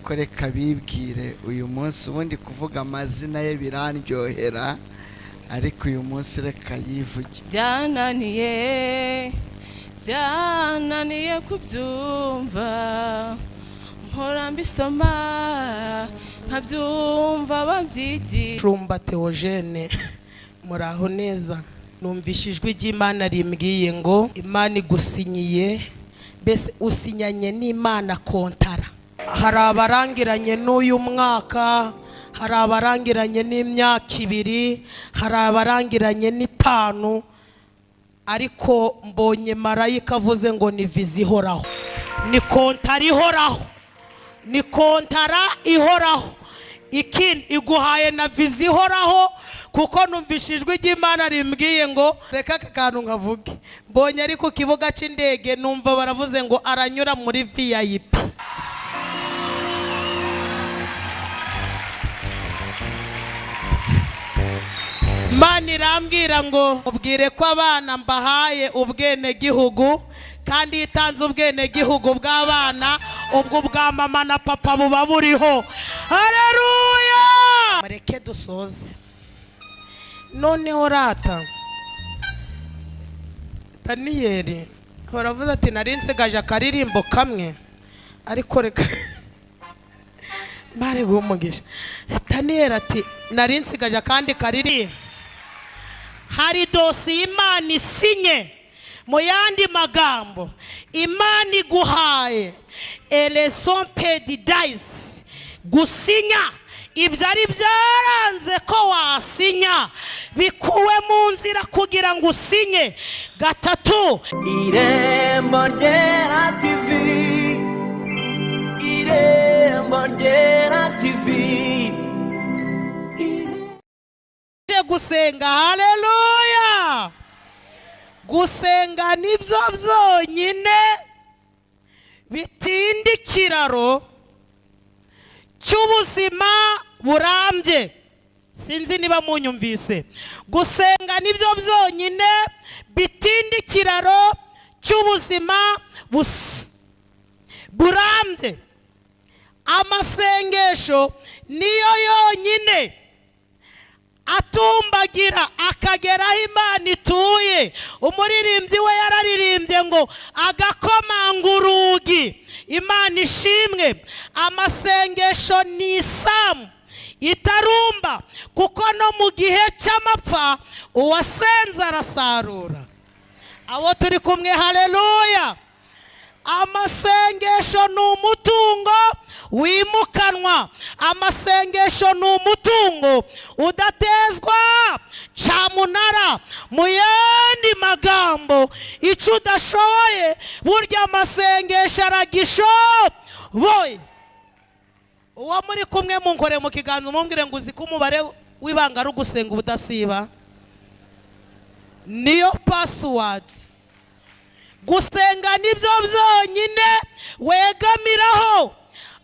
ariko reka bibwire uyu munsi ubundi kuvuga amazina ye birandyohera ariko uyu munsi reka yivuge. byananiye kubyumva mpora mbisoma nkabyumva babyigiye. Shumba THEOGENE muraho neza. Numvishijwe ry'Imana rimbwiye ngo Imana igusinyiye, bese usinyanye n'Imana kontara. Hari abarangiranye n'uyu mwaka, hari abarangiranye n'imyaka 2, hari abarangiranye n'5, ariko mbonye marayika avuze ngo ni viza ihoraho, ni kontara ihoraho, ni kontara ihoraho. Ikindi iguhaye na viza ihoraho, kuko numvishijwe ry'Imana rimbwiye ngo reka akantu nkavuge. Mbonye ari ku kibuga c'indege numva baravuze ngo aranyura muri VIP. Imana irambwira ngo ubwire ko abana mbahaye ubwene gihugu, kandi itanze ubwene gihugu bw'abana ubwo bwa mama na papa buba buriho. Haleluya! Mareke dusoze. Noneho rata Daniyeli baravuze ati nari nsigaje akaririmbo kamwe, ariko reka mare umugisha. Daniyeli ati nari nsigaje kandi karirimbo. Hari dosi Imana isinye, mu yandi magambo Imana iguhaye eleson pedidais, gusinya ibyari byaranze ko wasinya bikuwe mu nzira kugira ngo usinye. 3 IREMBO RYERA TV, IREMBO RYERA TV. Gusenga. Haleluya! Gusenga nibyo byonyine bitinda ikiraro cy'ubuzima burambye. Sinzi niba munyumvise. Gusenga nibyo byonyine bitinda ikiraro cy'ubuzima burambye. Amasengesho niyo yonyine atumbagira akagera aho Imana ituye. Umuririmbyi we yararirimbye ngo agakomanga urugi. Imana ishimwe. Amasengesho ni isamu itarumba, kuko no mu gihe cy'amapfa uwasenze arasarura. Abo turi kumwe. Haleluya! Amasengesho ni umutungo wimukanwa. Amasengesho ni umutungo udatezwa camunara. Mu yandi magambo icyo udashoboye burya amasengesho aragishoboye. Uwo muri kumwe munkore mu kiganza mumbwire ngo uzi ko umubare w'ibanga ari ugusenga ubudasiba. Niyo password. Gusenga nibyo byonyine wegamiraho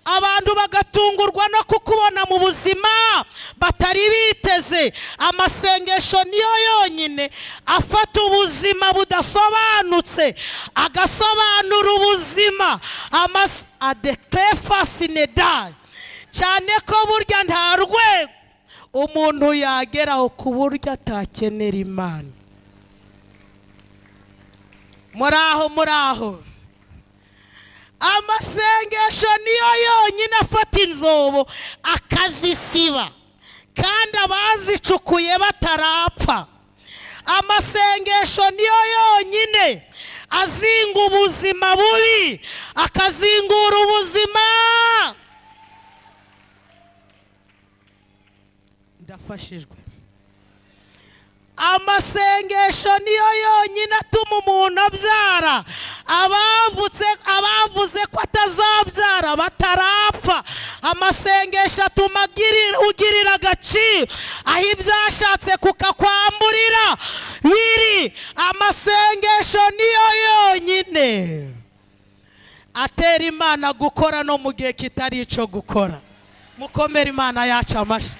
abantu bagatungurwa no kukubona mu buzima batari biteze. Amasengesho niyo yonyine afata ubuzima budasobanutse agasobanura ubuzima. Adekefasinedayi, cyane ko burya nta rwego umuntu yageraho ku buryo atakenera Imana. Muraho. Amasengesho niyo yonyine afata inzobo akazisiba, kandi abazicukuye batarapfa. Amasengesho niyo yonyine azinga ubuzima bubi akazingura ubuzima. Ndafashijwe. Amasengesho niyo yonyine atuma umuntu abyara. Abavuze ko atazabyara batarapfa. Amasengesho atuma ugirira agaciro aho ibyashatse kukakwamburira biri. Amasengesho niyo yonyine atera Imana gukora no mu gihe kitari ico gukora. Mukomere Imana yacu amashyi.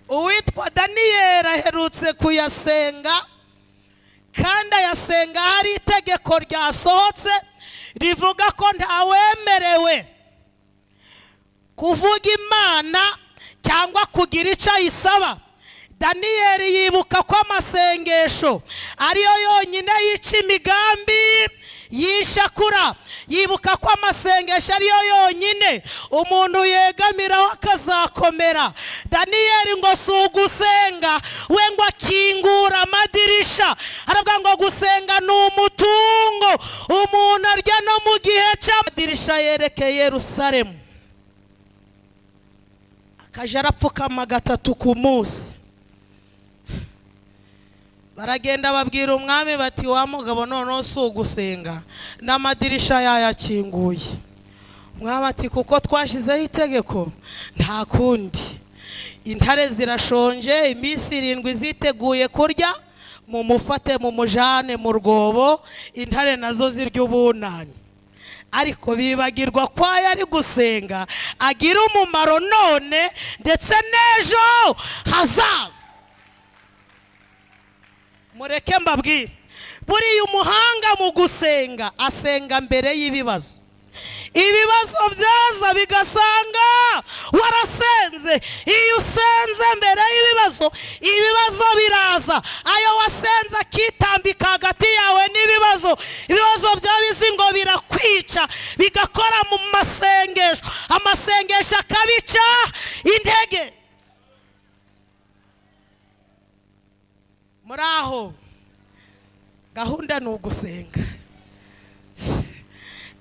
Uwitwa Daniyeli aherutse kuyasenga, kandi ayasenga hari itegeko ryasohotse rivuga ko ntawemerewe kuvuga Imana cyangwa kugira icyo ayisaba. Daniyeli yibuka ko amasengesho ariyo yonyine yica imigambi yishakura. Yibuka ko amasengesho ariyo yonyine umuntu yegamiraho akazakomera. Daniyeli ngo si ugusenga we ngo akingura amadirisha, aravuga ngo gusenga ni umutungo umuntu arya no mu gihe cy'amadirisha yerekeye Yerusalemu. Akaja arapfukama 3 ku munsi. Baragenda babwira umwami bati wa mugabo none si ugusenga n'amadirisha yayakinguye. Umwami ati kuko twashizeho itegeko nta kundi. Intare zirashonje, iminsi 7 ziteguye kurya, mumufate mumujane mu rwobo, intare nazo zirya ubunani. Ariko bibagirwa ko yari gusenga agira umumaro none ndetse n'ejo hazaza. Mureke mbabwire, buriya umuhanga mu gusenga asenga mbere y'ibibazo. Ibibazo byaza bigasanga warasenze. Iyo usenze mbere y'ibibazo, ibibazo biraza. Ayo wasenze akitambika hagati yawe n'ibibazo, ibibazo byabizi ngo birakwica, bigakora mu masengesho, amasengesho akabica intege. Muraho gahunda ni ugusenga.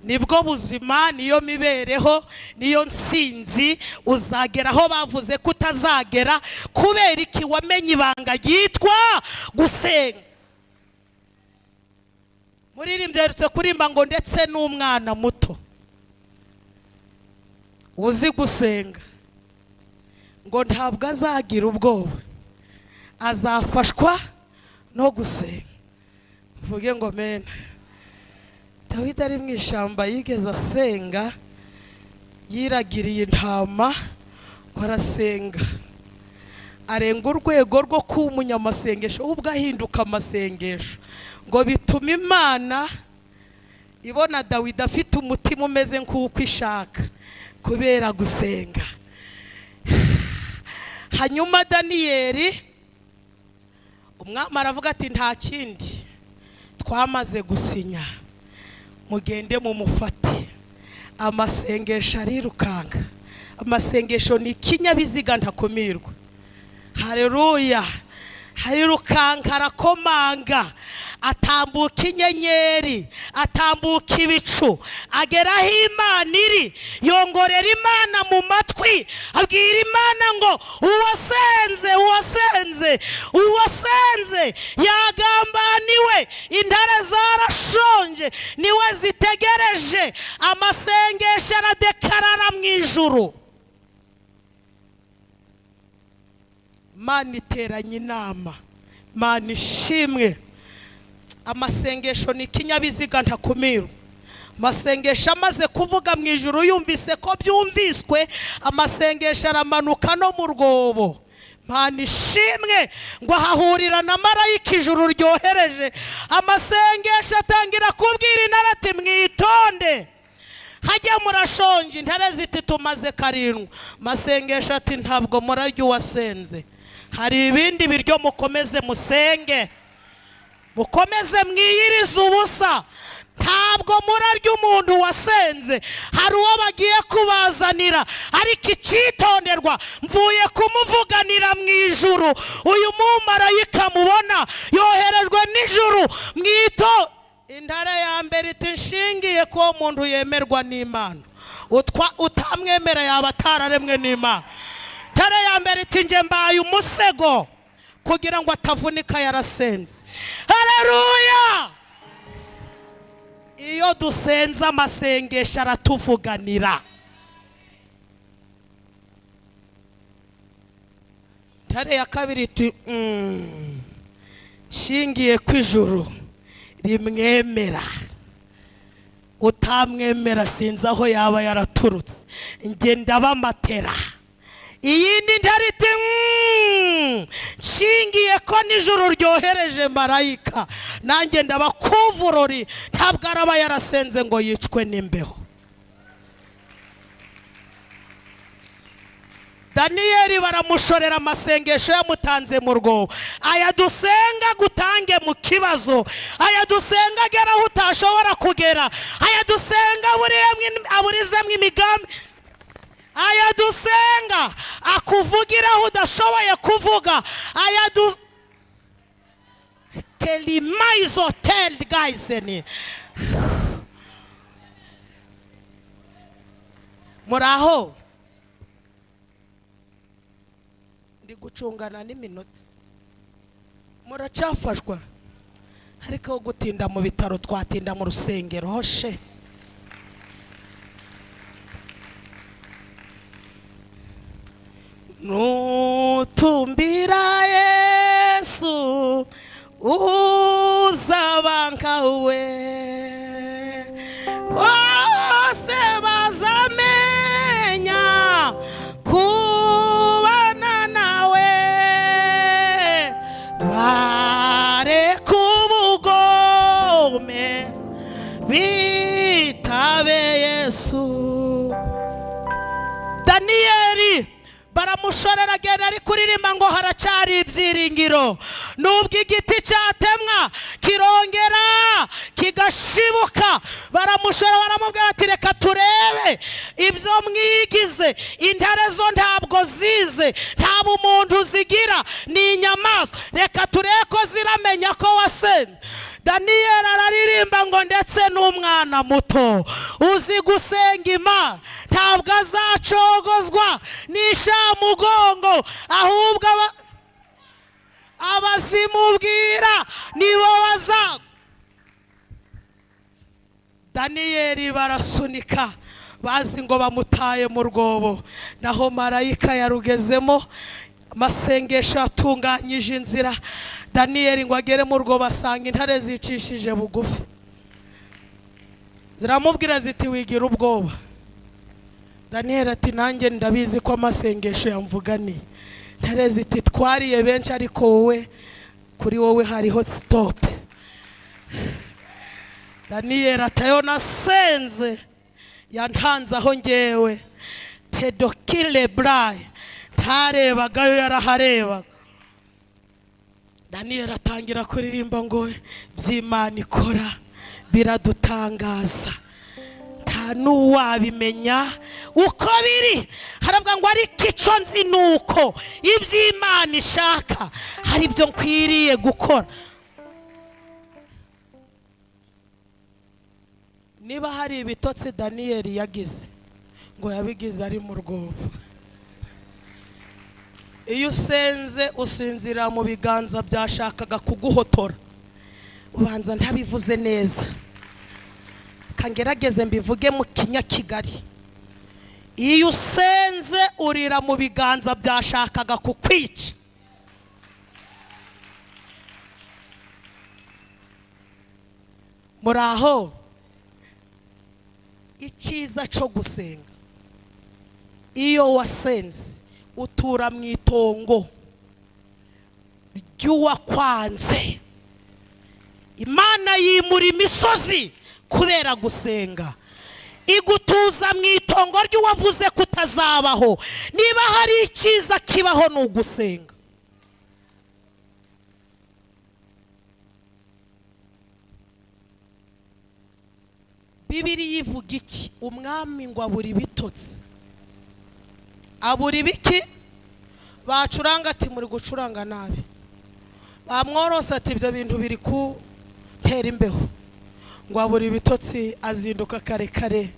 Nibwo buzima, niyo mibereho, niyo nsinzi uzageraho bavuze ko utazagera kubera iki wamenye ibanga ryitwa gusenga. Muririmbye yerutse kurimba ngo ndetse n'umwana muto uzi gusenga ngo ntabwo azagira ubwoba, azafashwa no gusenga. Vuge ngo mena. Dawidi ari mu ishamba yigeze asenga, yiragiriye intama, arasenga arenga urwego rwo kuba umunyamasengesho, ubwo ahinduka amasengesho, ngo bituma Imana ibona Dawidi afite umutima umeze nk'uko ishaka kubera gusenga. Hanyuma Daniyeli umwami aravuga ati nta kindi, twamaze gusinya, mugende mumufate. Amasengesho arirukanga. Amasengesho ni ikinyabiziga ntakumirwa. Haleluya. Harirukanga arakomanga, atambuka inyenyeri, atambuka ibicu, ageraho Imana iri, yongorera Imana mu matwi, abwira Imana ngo uwasenze yagambaniwe, intare zarashonje, niwe zitegereje. Amasengesho aradekarara mu ijuru. Mana iteranye inama, Mana ishimwe. Amasengesho ni ikinyabiziga ntakumirwa. Amasengesho amaze kuvuga mu ijuru, yumvise ko byumviswe, amasengesho aramanuka no mu rwobo. Mana ishimwe ngo ahahurira na marayika ijuru ryohereje. Amasengesho atangira kubwira intare ati mwitonde, hajya murashonje. Intare ziti tumaze 7. Amasengesho ati ntabwo murarya uwasenze, hari ibindi biryo mukomeze musenge, mukomeze mwiyirize ubusa. Ntabwo murarya umuntu wasenze, hari uwo bagiye kubazanira. Ariko icyitonderwa, mvuye kumuvuganira mu ijuru. Uyu mumarayika mubona yoherejwe n'ijuru mwito. Intare ya mbere iti nshingiye ko umuntu yemerwa n'Imana, utamwemera yaba atararemwe n'Imana. Intare ya mbere iti nje mbaye umusego kugira ngo atavunika yarasenze. Haleluya. Iyo dusenza amasengesho aratuvuganira. Intare ya kabiri iti nshingiye ku ijuru rimwemera, utamwemera sinzi aho yaba yaraturutse, nge ndabamatera. Iyindi ntare iti nshingiye ko nijoro ryohereje marayika nanjye ndabakuvurori ntabwo araba yarasenze ngo yicwe n'imbeho. Daniyeli baramushorera amasengesho yamutanze mu rwobo. Aya dusenga gutange mu kibazo, aya dusenga agera aho utashobora kugera, aya dusenga aburizamwe imigambi, aya dusenga akuvugira aho udashoboye kuvuga, aya kelimaizo tel gaiseni. Muraho ndi gucungana n'iminota, muracafashwa ariko gutinda mu bitaro twatinda mu rusengero hoshe. Nutumbira Yesu uzabankawe bose bazamenya kubana nawe bareka ubugome bitabe Yesu. Daniyeli baramushorera agenda ari kuririmba ngo haracari ibyiringiro, nubwo igiti cyatemwa kirongera kigashibuka. Baramushora baramubwira ati reka turebe ibyo mwigize, intare zo ntabwo zize, nta bumuntu zigira, ni inyamaswa, reka turebe ko ziramenya ko wasenze. Daniyeli araririmba ngo ndetse n'umwana muto uzi gusenga Imana ntabwo azacogozwa n'ishamugongo, ahubwo abazimubwira nibo baza. Daniyeli barasunika bazi ngo bamutaye mu rwobo, naho marayika yarugezemo. Amasengesho atunganyije inzira. Daniyeli ngo agere mu rwobo asanga intare zicishije bugufi, ziramubwira ziti wigira ubwoba. Daniyeli ati nanjye ndabizi ko amasengesho yamvuganiye. Intare ziti twariye benshi ariko wowe kuri wowe hariho stop. Daniyeli atayo nasenze yantanze aho ngewe tedokile braille ntarebagayo yaraharebaga. Daniyeli atangira kuririmba ngo by'Imana ikora biradutangaza, nta n'uwabimenya uko biri. Haravuga ngo ariko icyo nzi nuko iby'Imana ishaka hari ibyo nkwiriye gukora. Niba hari ibitotsi Daniyeli yagize ngo yabigize ari mu rwobo. Iyo usenze usinzira mu biganza byashakaga kuguhotora, ubanza ntabivuze neza, kangerageze mbivuge mu Kinyakigari. Iyo usenze urira mu biganza byashakaga kukwica. Muraho icyiza cyo gusenga, iyo wasenze utura mu itongo ry'uwakwanze. Imana yimura imisozi kubera gusenga, igutuza mu itongo ry'uwavuze kutazabaho. Niba hari icyiza kibaho ni ugusenga. Bibiliya ivuga iki? Umwami ngo abura ibitotsi. Abura ibiki? Bacuranga ati muri gucuranga nabi. Bamworose ati ibyo bintu biri kutera imbeho. Ngo abura ibitotsi azinduka kare kare.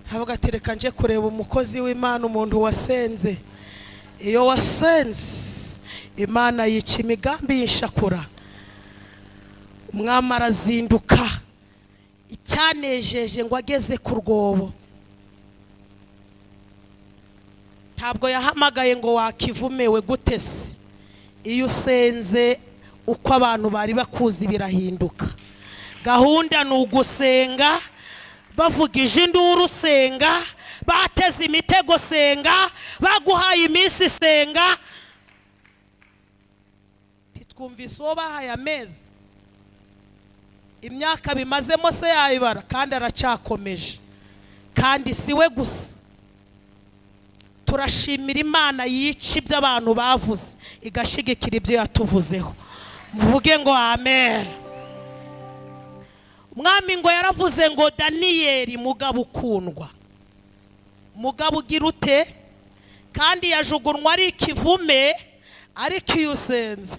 Havuga ati reka nje kureba umukozi w'Imana, umuntu wasenze. Iyo wasenze Imana yica imigambi y'inshakura. Umwami arazinduka. Icyanejeje ngo ageze ku rwobo, ntabwo yahamagaye ngo wakivumewe gute se. Iyo usenze uko abantu bari bakuzi birahinduka. Gahunda ni ugusenga, bavugije induru senga, bateze imitego senga, baguhaye iminsi senga. twumvise uwo bahaye amezi imyaka bimazemo se yayibara kandi aracakomeje kandi siwe gusa turashimira Imana yica ibyo abantu bavuze igashigikira ibyo yatuvuzeho muvuge ngo amen. Umwami ngo yaravuze ngo Daniyeli mugabo ukundwa mugabo ugira ute kandi yajugunwa ari ikivume ariko iyo usenze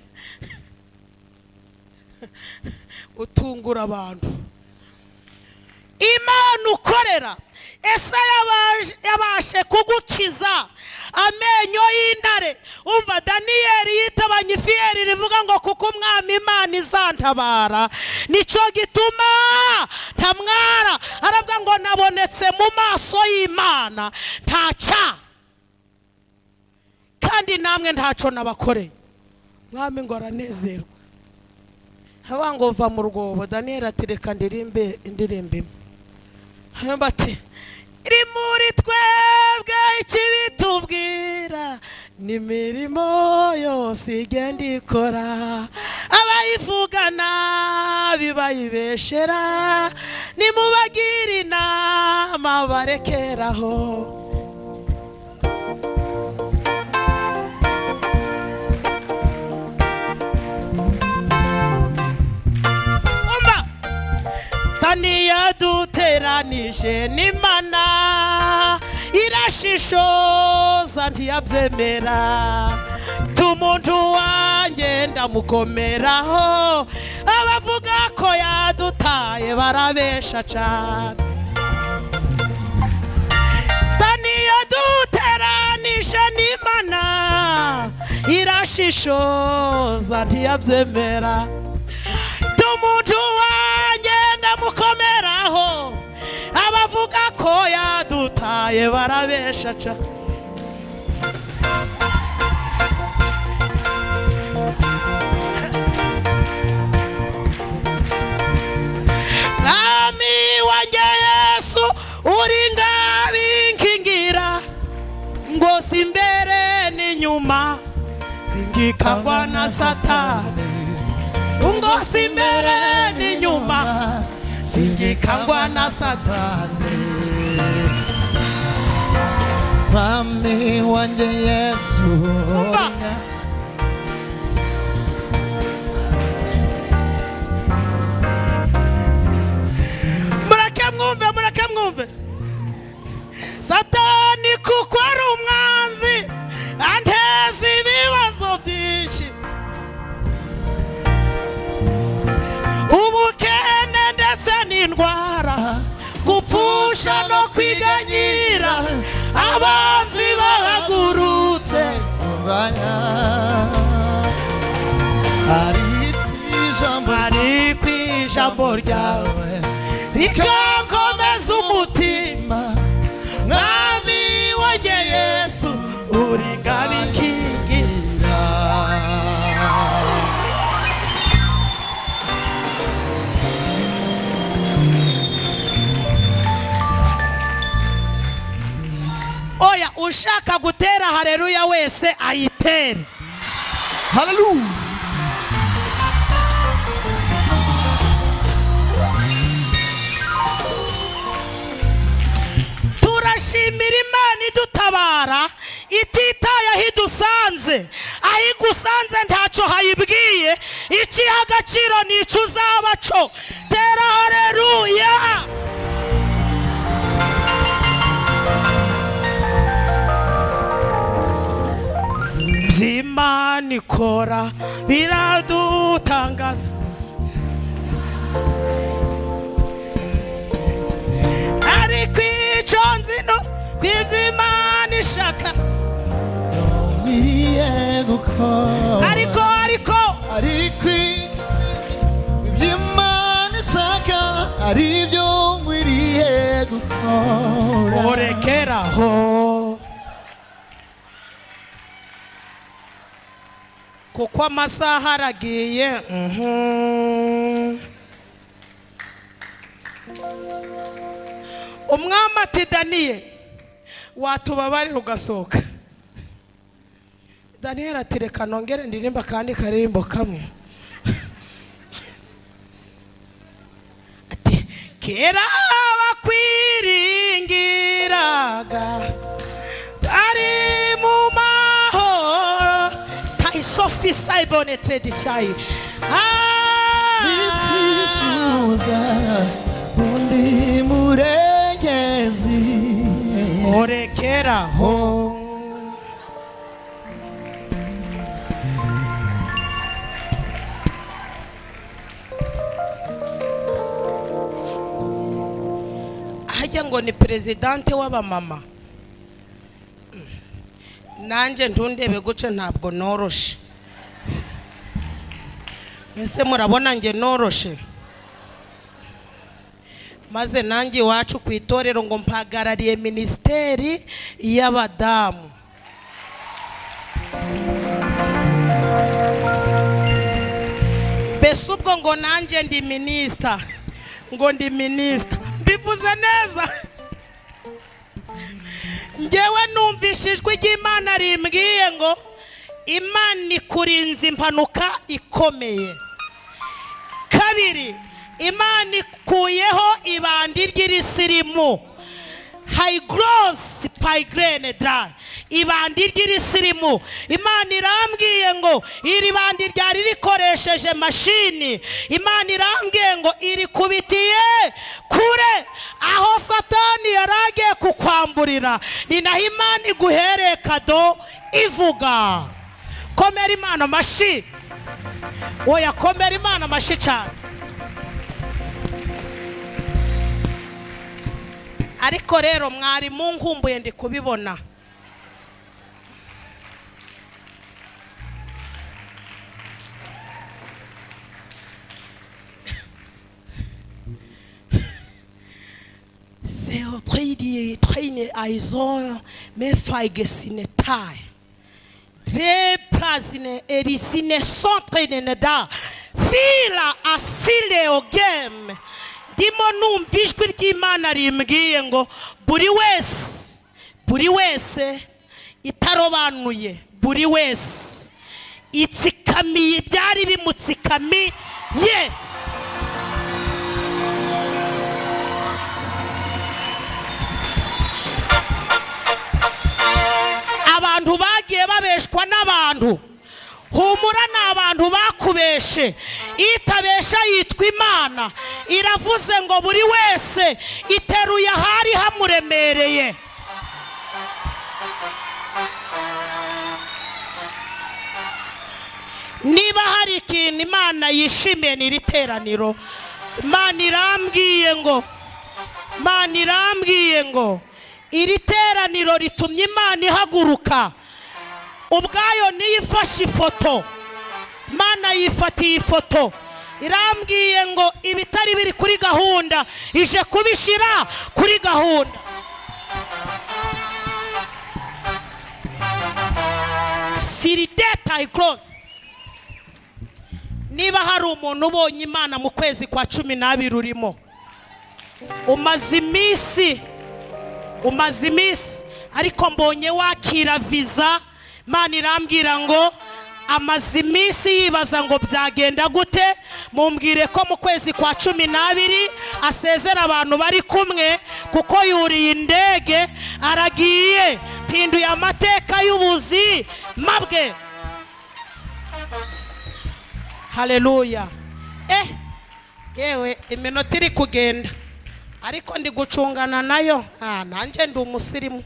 utungura abantu. Imana ukorera ese yabashe kugukiza amenyo y'intare. Umva Daniyeli yitabanye ifiyeri rivuga ngo kuko umwami Imana izantabara nico gituma ntamwara. Aravuga ngo nabonetse mu maso y'Imana ntaca kandi namwe ntaco nabakoreye. Mwami ngo aranezerwa haba ngo va mu rwobo. Daniyeli ati reka ndirimbe indirimbe hamba ati iri muri twebwe ikibitubwira n'imirimo yose igenda ikora abayivugana bibayibeshera nimubagire inama barekeraho. Niyaduteranije n'Imana irashishoza ntiyabyemera tumuntu wanjye ndamukomeraho abavuga ko yadutaye barabesha cyane. Niyaduteranije n'Imana irashishoza ntiyabyemera tumuntu wanjye ndamukomeraho abavuga ko yadutaye barabesha ca. Mwami wanjye Yesu uri ngabinkingira ngo simbere n'inyuma singikangwa na Satani ngo simbere n'inyuma singikangwa na Satani. Mwami wanjye Yesu murake mwumve Satani kuko ari umwanzi anteza ibibazo byinshi ubukene ndetse n'indwara gupfusha no kwiganyira abanzi bahagurutse ari kw'ijambo ryawe rikankomeza umutima. Mwami wanjye Yesu uri ngabinkingira. Oya ushaka gutera haleluya wese ayitere. Haleluya. Turashimira Imana idutabara ititaye aho idusanze. Aho igusanze ntacyo hayibwiye ikiha agaciro nicyo uzabaco. Tera haleluya. By'Imana ikora biradutangaza ariko icyo nzi no kw'iby'Imana ishaka ariko iby'Imana ishaka ari byo nkwiriye gukora. urekeraho kuko amasaha aragiye. Umwami ati Daniyeli watubabarira ugasohoka. Daniel ati reka nongere ndirimba kandi karirimbo kamwe. Ati kera bakwiringiraga ari mu mahoro Sophie Saibone Trade Chai. Nitwifuza undi murengezi orekeraho. Hajya ngo ni presidente w'abamama. Nanje ntundebe guce ntabwo noroshe. Ese murabona nge noroshe. Maze nanjye iwacu ku itorero ngo mpagarariye ministeri y'abadamu. Mbese ubwo ngo nanjye ndi minister. Ngo ndi minister. Mbivuze neza. Ngewe numvishijwe ry'Imana rimbwiye ngo Imana ikurinze impanuka ikomeye. Kabiri, Imana ikuyeho ibandi ry'isirimu. High gross pigrene dry. Ibandi ry'isirimu. Imana irambwiye ngo iri bandi ryari rikoresheje mashini. Imana irambwiye ngo iri kubitiye kure aho Satani yaragiye kukwamburira. Ni naho Imana iguhereye kado ivuga. Komera Imana mashi. Oya komera Imana mashi cyane. Ariko rero mwari munkumbuye ndi kubibona. C'est au train aizon me faigessine tai. Tre prazine erisine sontre neda. Fila asile o game. Dimo numvishwe ry'Imana rimbwiye ngo buri wese itarobanuye, buri wese itsikamiye byari bimutsikamiye. Abantu bagiye babeshwa n'abantu. Humura n'abantu bakubeshe. Itabesha yitwa Imana. Iravuze ngo buri wese iteruye ahari hamuremereye. Niba hari ikintu Imana yishimiye ni riteraniro. Imana irambwiye ngo iri teraniro ritumye Imana ihaguruka. Ubwayo niyifashe ifoto. Imana yifatiye ifoto. Irambwiye ngo ibitari biri kuri gahunda ije kubishira kuri gahunda. Sirideta iclose. Niba hari umuntu ubonye Imana mu kwezi kwa 12 urimo. Umaze iminsi ariko mbonye wakira visa. Imana irambwira ngo amaze iminsi yibaza ngo byagenda gute. Mumbwire ko mu kwezi kwa 12 asezera abantu bari kumwe kuko yuriye indege aragiye pinduye amateka y'ubuzi mabwe. Haleluya. Yewe iminota iri kugenda ariko ndi gucungana nayo. Nanjye ndi umusirimu.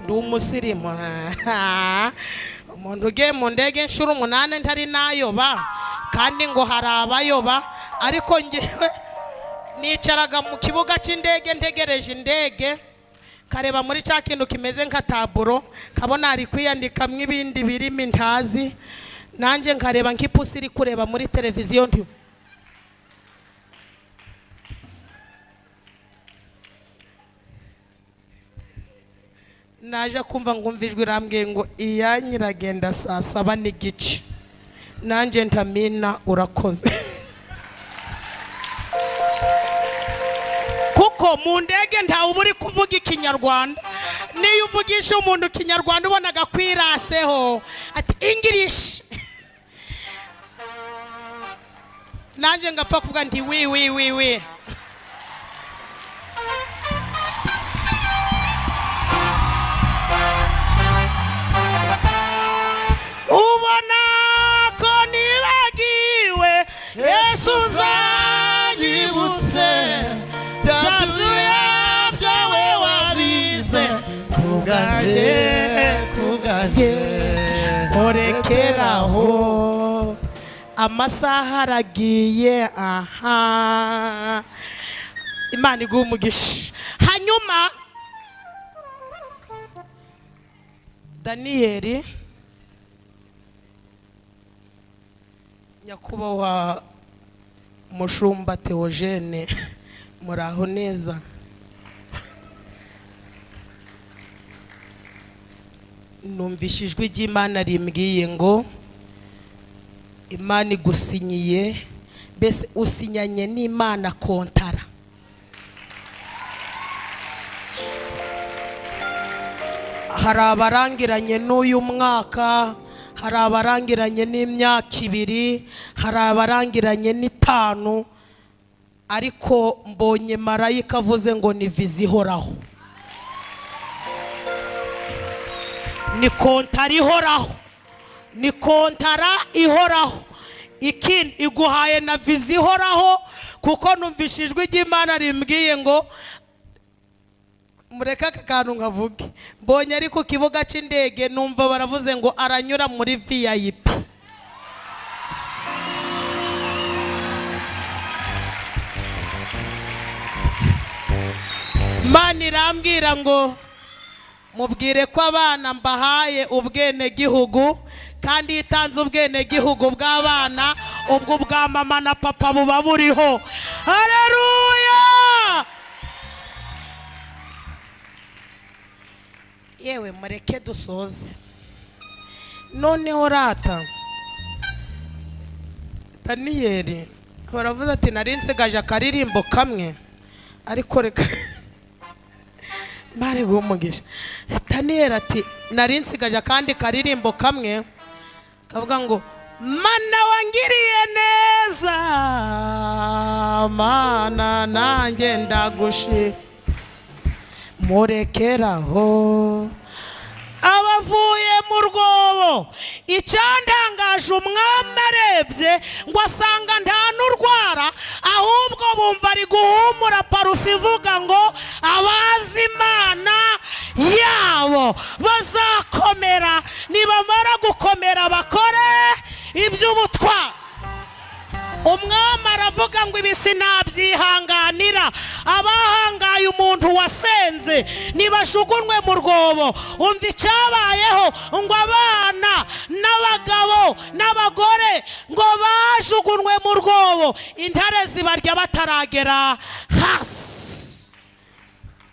Ndi umusirimu. Umuntu ugiye mu ndege inshuro 8 ntari nayoba kandi ngo hari abayoba. Ariko ngewe nicaraga mu kibuga cy'indege ntegereje indege kareba muri cya kintu kimeze nka taburo kabona ari kwiyandika mw'ibindi birimi ntazi. Nanjye nkareba nk'ipusi iri kureba muri televiziyo. Naje kumva ngumvijwe irambwiye ngo iyanyiragenda saa 7:15. Nanjye ntamina urakoze. Kuko mu ndege ntawe uri kuvuga ikinyarwanda. niyo uvugisha umuntu kinyarwanda ubonaga kwiraseho ati English nanje ngapfa kuvuga nti wi ubona ko nibagiwe Yesu zanyibutse byabyuya byawe wabize kubwanjye orekeraho amasaha aragiye aha Imana iguha umugisha. Hanyuma Daniyeli nyakubahwa mushumba THEOGENE muraho neza. Numvishijwe ry'Imana rimbwiye ngo Imana igusinyiye, bese usinyanye n'Imana kontara. Hari abarangiranye n'uyu mwaka, hari abarangiranye n'imyaka 2, hari abarangiranye n'5, ariko mbonye marayika avuze ngo ni vizi ihoraho, ni kontara ihoraho, ni kontara ihoraho. Ikindi iguhaye na vizi ihoraho, kuko numvishijwe ry'Imana rimbwiye ngo mureka akantu nkavuge. Mbonye ari ku kibuga c'indege numva baravuze ngo aranyura muri VIP. Imana irambwira ngo mubwire ko abana mbahaye ubwene gihugu, kandi itanze ubwene gihugu bw'abana, ubwo bwa mama na papa buba buriho. Haleluya! Yewe mureke dusoze noneho rata. Daniyeli baravuze ati nari nsigaje akaririmbo kamwe, ariko reka Mare umugisha. Daniyeli ati nari nsigaje kandi karirimbo kamwe kavuga ngo Mana wangiriye neza, Mana nanjye ndagushi murekeraho abavuye mu rwobo. Icyandangaje umwami arebye ngo asanga nta n'urwara, ahubwo bumva ari guhumura parufe ivuga ngo abazi Imana yabo bazakomera, nibamara gukomera bakore iby'ubutwa. Umwami aravuga ngo ibisi ntabyihanganira, abahangaye umuntu wasenze nibashugunwe mu rwobo. Umva icyabayeho ngo abana n'abagabo n'abagore ngo bajugunwe mu rwobo, intare zibarya bataragera hasi.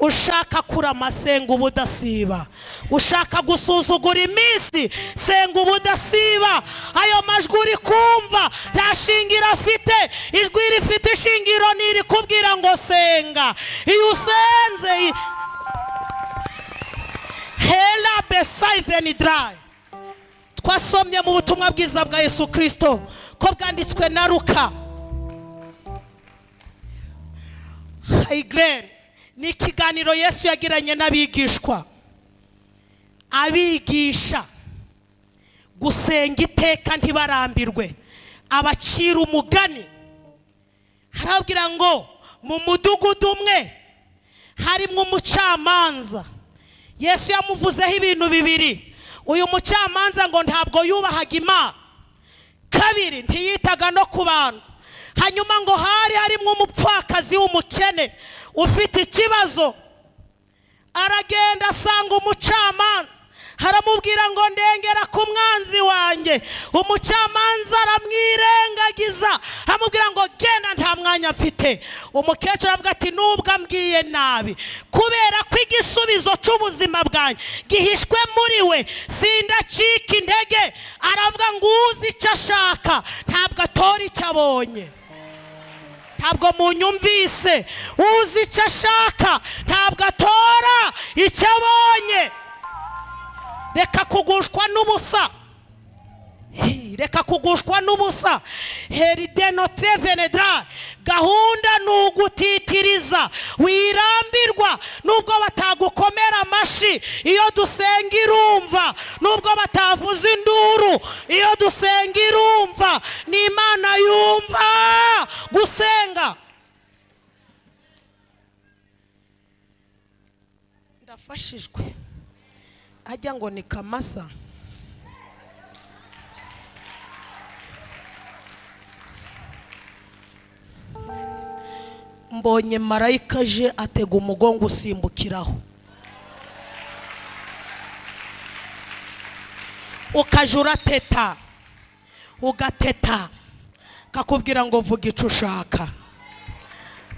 Ushaka kurama senga ubudasiba, ushaka gusuzugura iminsi senga ubudasiba. Ayo majwi uri kumva nta shingiro afite, ijwi rifite ishingiro niri kubwira ngo senga. Iyo usenze hela besaiven dry. Twasomye mu butumwa bwiza bwa Yesu Kristo ko bwanditswe na Luka. Haigren ni ikiganiro Yesu yagiranye n'abigishwa, abigisha gusenga iteka ntibarambirwe, abacira umugani. Harabwira ngo mu mudugudu umwe harimo umucamanza. Yesu yamuvuzeho ibintu 2. Uyu mucamanza ngo ntabwo yubahaga Imana, 2 ntiyitaga no ku bantu. Hanyuma ngo harimo umupfakazi w'umukene ufite ikibazo. Aragenda asanga umucamanza, haramubwira ngo ndengera ku mwanzi wanjye. Umucamanza aramwirengagiza, aramubwira ngo genda nta mwanya mfite. Umukecuru aravuga ati nubwo ambwiye nabi, kubera ko igisubizo cy'ubuzima bwanjye gihishwe muri we, sindacika intege. Aravuga ngo uzi icyo ashaka ntabwo atora icyo abonye. ntabwo munyumvise. Uzi icyo ashaka ntabwo atora icyo abonye. Reka kugushwa n'ubusa. Reka kugushwa n'ubusa. Heride notre venedra. Gahunda n'ugutitiriza. Wirambirwa nubwo batagukomera amashi iyo dusenga irumva, nubwo batavuza induru iyo dusenga irumva. Ni Imana yumva gusenga. Ndafashijwe. Ajya ngo ni Kamasa. Mbonye marayika aje atega umugongo usimbukiraho. Ukaje urateta, ugateta, kakubwira ngo vuga icyo ushaka,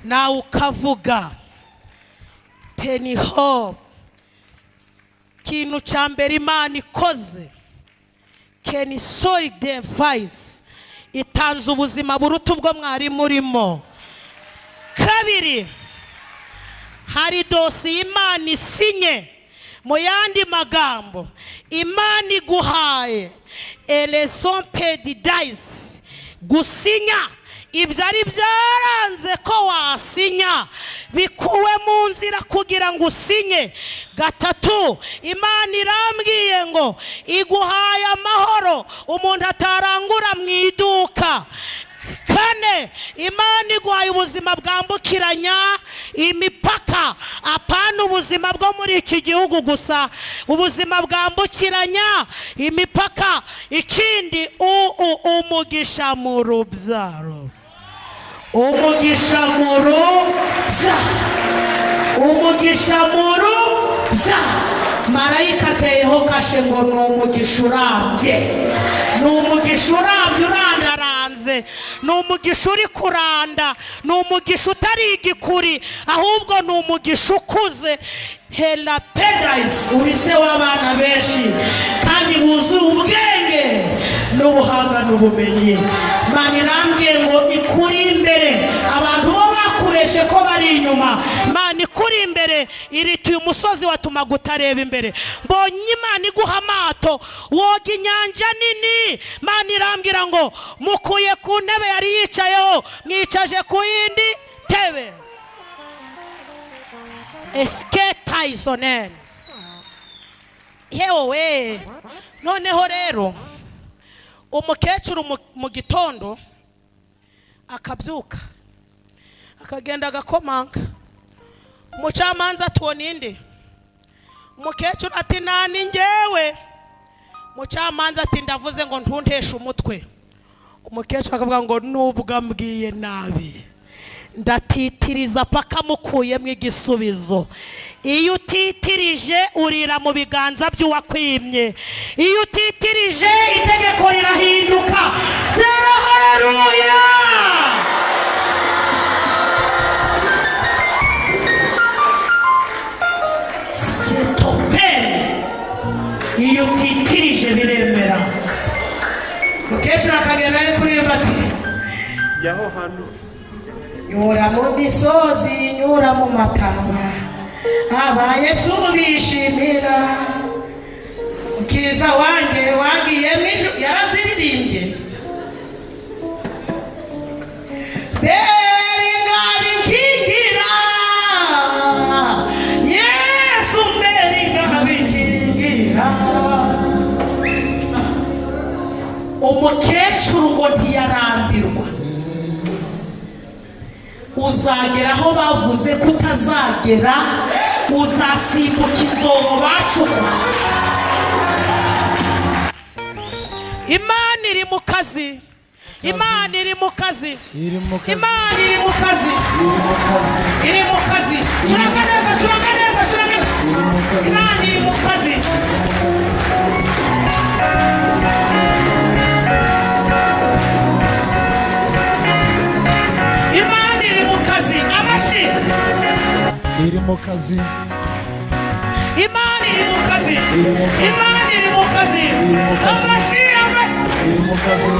nawe ukavuga. Teniho kintu cya mbere Imana ikoze, Keni Solid Device, itanze ubuzima buruta ubwo mwari murimo. Kabiri, hari dosiye Imana isinye. Mu yandi magambo, Imana iguhaye eleson pedidais, gusinya ibyari byaranze ko wasinya bikuwe mu nzira kugira ngo usinye. Gatatu, Imana irambwiye ngo iguhaye amahoro umuntu atarangura mu iduka. Kane, Imana iguhaye ubuzima bwambukiranya imipaka, apana ubuzima bwo muri iki gihugu gusa, ubuzima bwambukiranya imipaka. Ikindi, umugisha mu rubyaro, umugisha mu rubyaro, umugisha mu rubyaro. Marayika ateyeho kashe ngo ni umugisha urambye, ni umugisha urambye urandaranze, ni umugisha uri kuranda, ni umugisha utari igikuri, ahubwo ni umugisha ukuze. Hela pedais, uri se w'abana benshi kandi buzuye ubwenge n'ubuhanga n'ubumenyi. Imana irambwiye ngo ikuri imbere. Abantu bo bakubeshe ko bari inyuma, Imana ikuri imbere. Irituye umusozi watuma gutareba imbere. Mbonye Imana iguha amato woga inyanja nini. Imana irambwira ngo mukuye ku ntebe yari yicayeho mwicaje ku yindi tebe. Esketa isonen. Yewe noneho rero umukecuru mu gitondo akabyuka akagenda agakomanga. Umucamanza tubona inde? Umukecuru ati nani ngewe. Umucamanza ati ndavuze ngo ntunteshe umutwe. Umukecuru akavuga ngo nubwo ambwiye nabi ndatitiriza paka mukuyemo igisubizo. Iyo utitirije urira mu biganza by'uwakwimye. Iyo utitirije itegeko rirahinduka. Haleluya! Iyo utitirije biremera. Mukecuru akagenda ari kuririmba ati yaho hano nyura mu misozi, nyura mu mataba, aba Yesu bishimira. Mukiza wanjye wagiye mw'ijuru. Yaraziririmbye. Beri nabinkingira Yesu, beri nabinkingira. Umukecuru ngo ntiyarambirwa. Uzagera aho bavuze kutazagera, uzasimbuka inzobo bacuka. Imana iri mu kazi, Imana iri mu kazi, Imana iri mu kazi, iri mu kazi. Curanga neza, curanga neza, curanga neza. Imana iri mu kazi. Imana iri mu kazi. Amashi iri mu kazi. Imana iri mu kazi. Imana iri mu kazi. Amashi iri mu kazi.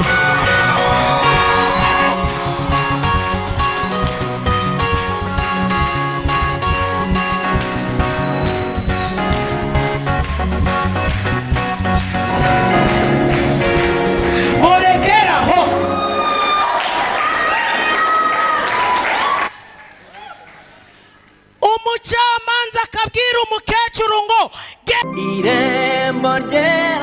abwira umukecuru ngo Irembo ryera